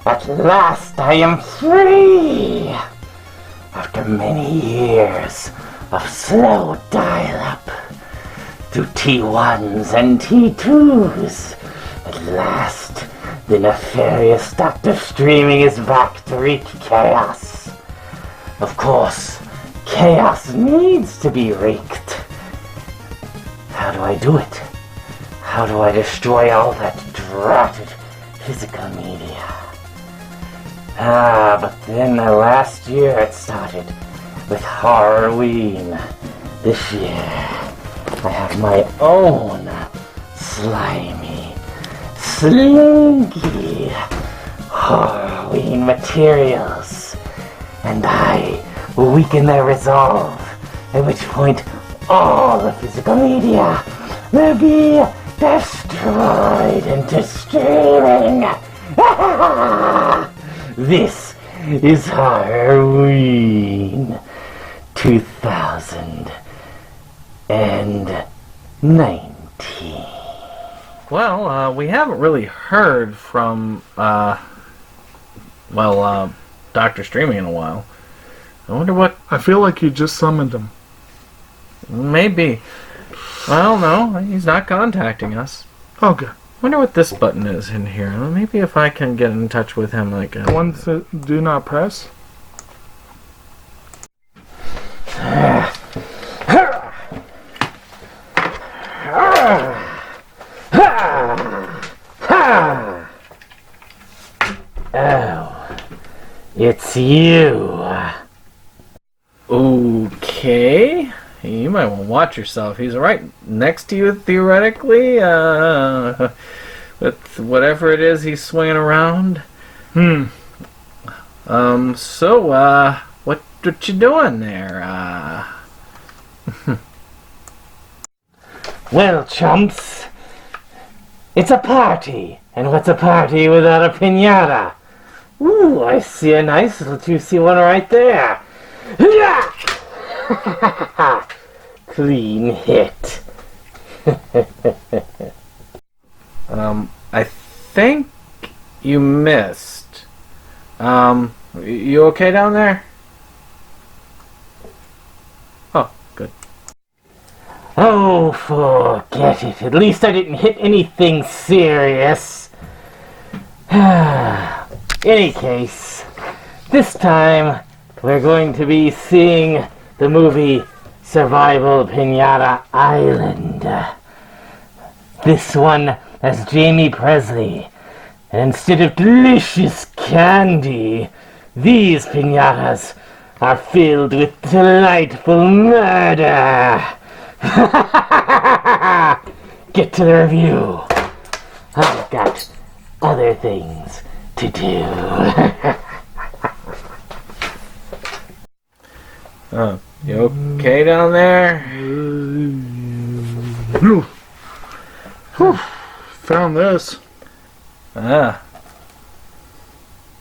At last I am free! After many years of slow dial-up, through T1s and T2s, at last the nefarious Dr. Streaming is back to wreak chaos. Of course, chaos needs to be wreaked. How do I do it? How do I destroy all that dratted physical media? But then last year it started with Horrorween. This year I have my own slimy, slinky Horrorween materials, and I will weaken their resolve, at which point all the physical media will be destroyed into streaming. This is Horrorween 2019. Well, we haven't really heard from, Dr. Streaming in a while. I wonder what... I feel like you just summoned him. Maybe. Well, no, he's not contacting us. Okay. Wonder what this button is in here. Maybe if I can get in touch with him, like... The one that do not press? Oh, it's you. Okay. You might want to watch yourself. He's right next to you, theoretically, with whatever it is he's swinging around. So, what you doing there? Well, chumps, it's a party. And what's a party without a pinata? Ooh, I see a nice little juicy one right there. Clean hit. I think you missed. You okay down there? Oh, good. Oh, forget it. At least I didn't hit anything serious. Any case, this time we're going to be seeing the movie Survival Pinata Island. This one as Jamie Presley. And instead of delicious candy, these pinatas are filled with delightful murder. Get to the review. I've got other things to do. Oh, you okay down there? Found this.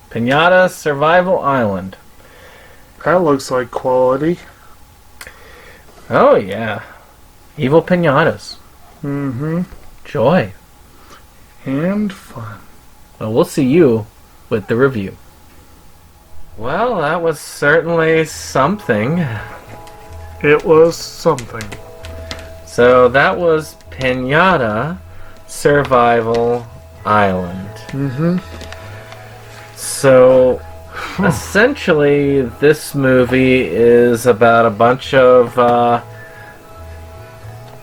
Pinata Survival Island. That looks like quality. Oh, yeah. Evil pinatas. Mm-hmm. Joy. And fun. Well, we'll see you with the review. Well, that was certainly something. It was something. So that was Pinata Survival Island. Mm-hmm. So, essentially, this movie is about a bunch of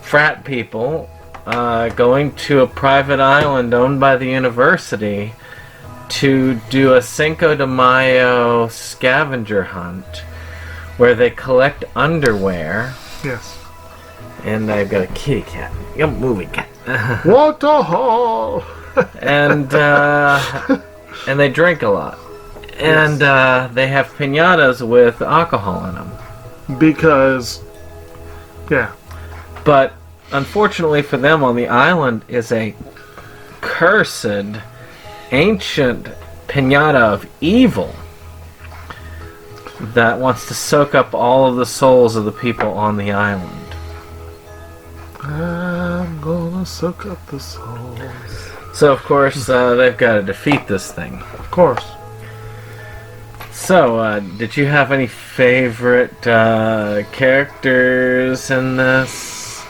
frat people going to a private island owned by the university to do a Cinco de Mayo scavenger hunt where they collect underwear. Yes. And I've got a kitty cat. A movie cat. What the hell? And they drink a lot. And they have pinatas with alcohol in them. Because, yeah. But unfortunately for them, on the island is a cursed, ancient pinata of evil that wants to soak up all of the souls of the people on the island. I'm gonna soak up the souls. So, of course, they've got to defeat this thing. Of course. So, did you have any favorite characters in this?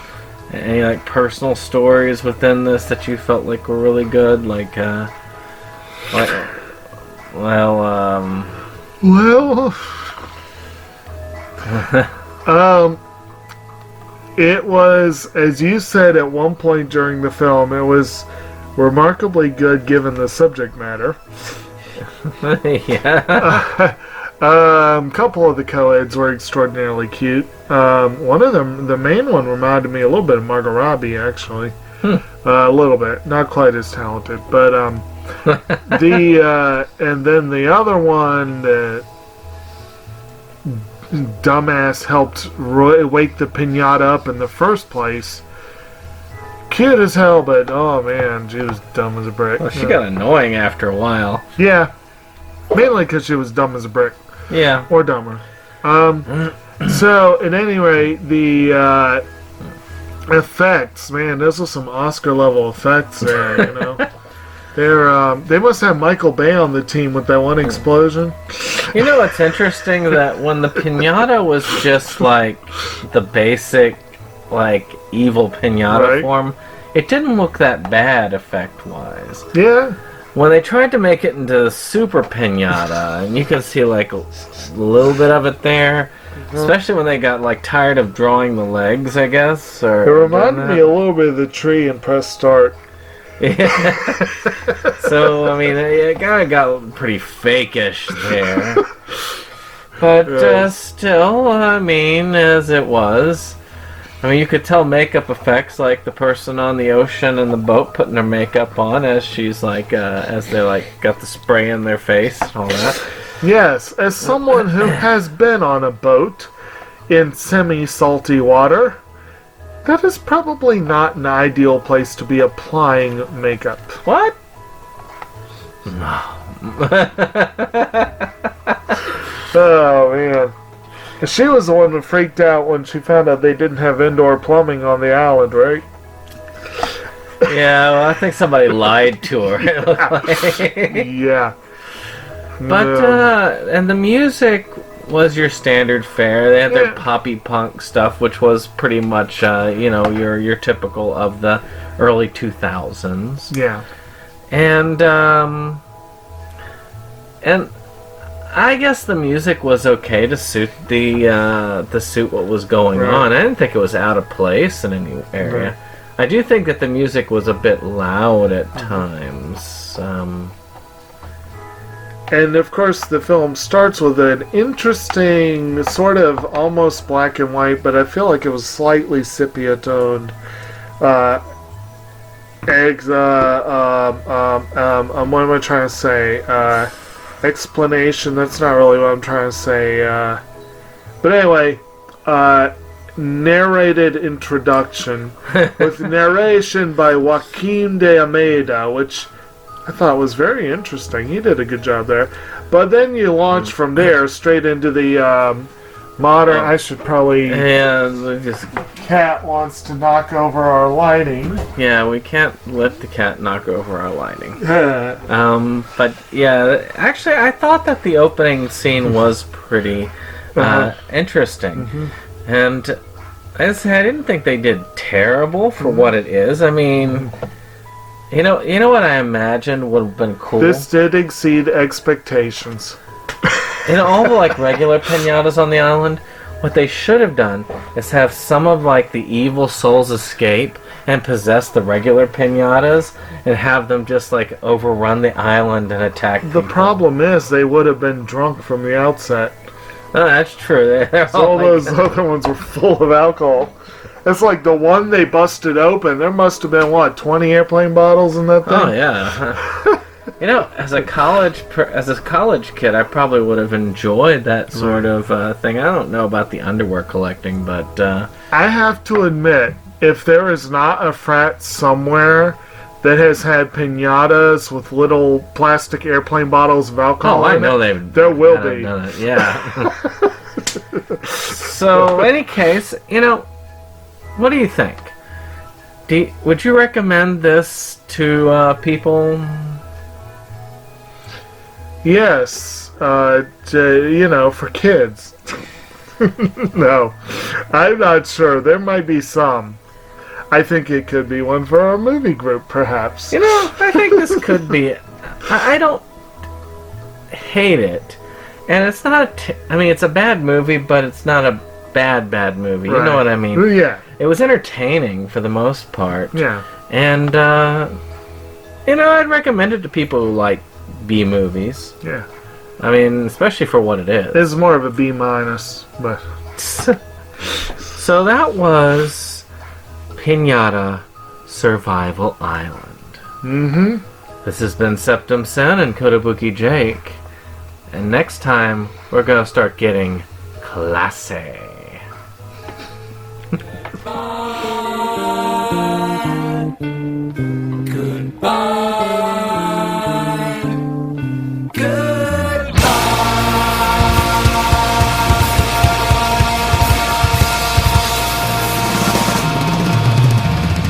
Any, like, personal stories within this that you felt like were really good? It was, as you said at one point during the film, it was remarkably good given the subject matter. Yeah. A couple of the co-eds were extraordinarily cute. One of them, the main one, reminded me a little bit of Margot Robbie, actually. A little bit, not quite as talented, but and then the other one, dumbass helped wake the pinata up in the first place. Cute as hell, but oh man, she was dumb as a brick. Well, she got annoying after a while. Yeah, mainly because she was dumb as a brick. Yeah. Or dumber. So, at any rate, the effects, man, those are some Oscar-level effects there, you know. They must have Michael Bay on the team with that one explosion. You know what's interesting? That when the pinata was just like the basic, like, evil pinata form, it didn't look that bad effect-wise. Yeah. When they tried to make it into Super Pinata, and you can see like a little bit of it there, especially when they got like tired of drawing the legs, I guess. Or it reminded me a little bit of the tree in Press Start. Yeah. So I mean, it kind of got pretty fake-ish there, but still, I mean, as it was. I mean, you could tell makeup effects, like the person on the ocean and the boat putting their makeup on as she's like, as they like got the spray in their face and all that. Yes, as someone who has been on a boat in semi-salty water, that is probably not an ideal place to be applying makeup. What? Oh, man. She was the one that freaked out when she found out they didn't have indoor plumbing on the island, right? Yeah, well, I think somebody lied to her. It looked like. Yeah. But, and the music was your standard fare. They had their poppy punk stuff, which was pretty much, you know, your typical of the early 2000s. Yeah. And I guess the music was okay to suit what was going on. I didn't think it was out of place in any area. Right. I do think that the music was a bit loud at times. And of course the film starts with an interesting sort of almost black and white, but I feel like it was slightly sepia toned. What am I trying to say? Explanation, that's not really what I'm trying to say. But anyway, narrated introduction with narration by Joaquin de Almeida, which I thought was very interesting. He did a good job there. But then you launch from there straight into the modern. I should probably. Yeah, just. Cat wants to knock over our lighting. Yeah, we can't let the cat knock over our lighting. But yeah, actually, I thought that the opening scene was pretty interesting, and as I didn't think they did terrible for what it is. I mean. You know what I imagined would have been cool? This did exceed expectations. In all the like regular pinatas on the island, what they should have done is have some of like the evil souls escape and possess the regular pinatas and have them just like overrun the island and attack people. The problem is they would have been drunk from the outset. Oh, that's true. All those other ones were full of alcohol. It's like the one they busted open. There must have been, 20 airplane bottles in that thing? Oh, yeah. You know, as a college kid, I probably would have enjoyed that sort of thing. I don't know about the underwear collecting, but... I have to admit, if there is not a frat somewhere that has had pinatas with little plastic airplane bottles of alcohol I know they've... There will be. Done it. Yeah. So, in any case, you know... What do you think? Would you recommend this to people? Yes, for kids. No, I'm not sure. There might be some. I think it could be one for our movie group, perhaps. I think this could be. I don't hate it, and it's not. It's a bad movie, but it's not a bad movie. Right. You know what I mean? Yeah. It was entertaining for the most part. Yeah. And I'd recommend it to people who like B movies. Yeah. Especially for what it is. It's more of a B minus, but. So that was Pinata Survival Island. Mm-hmm. This has been Septum Sen and Kotobuki Jake. And next time, we're gonna start getting classy.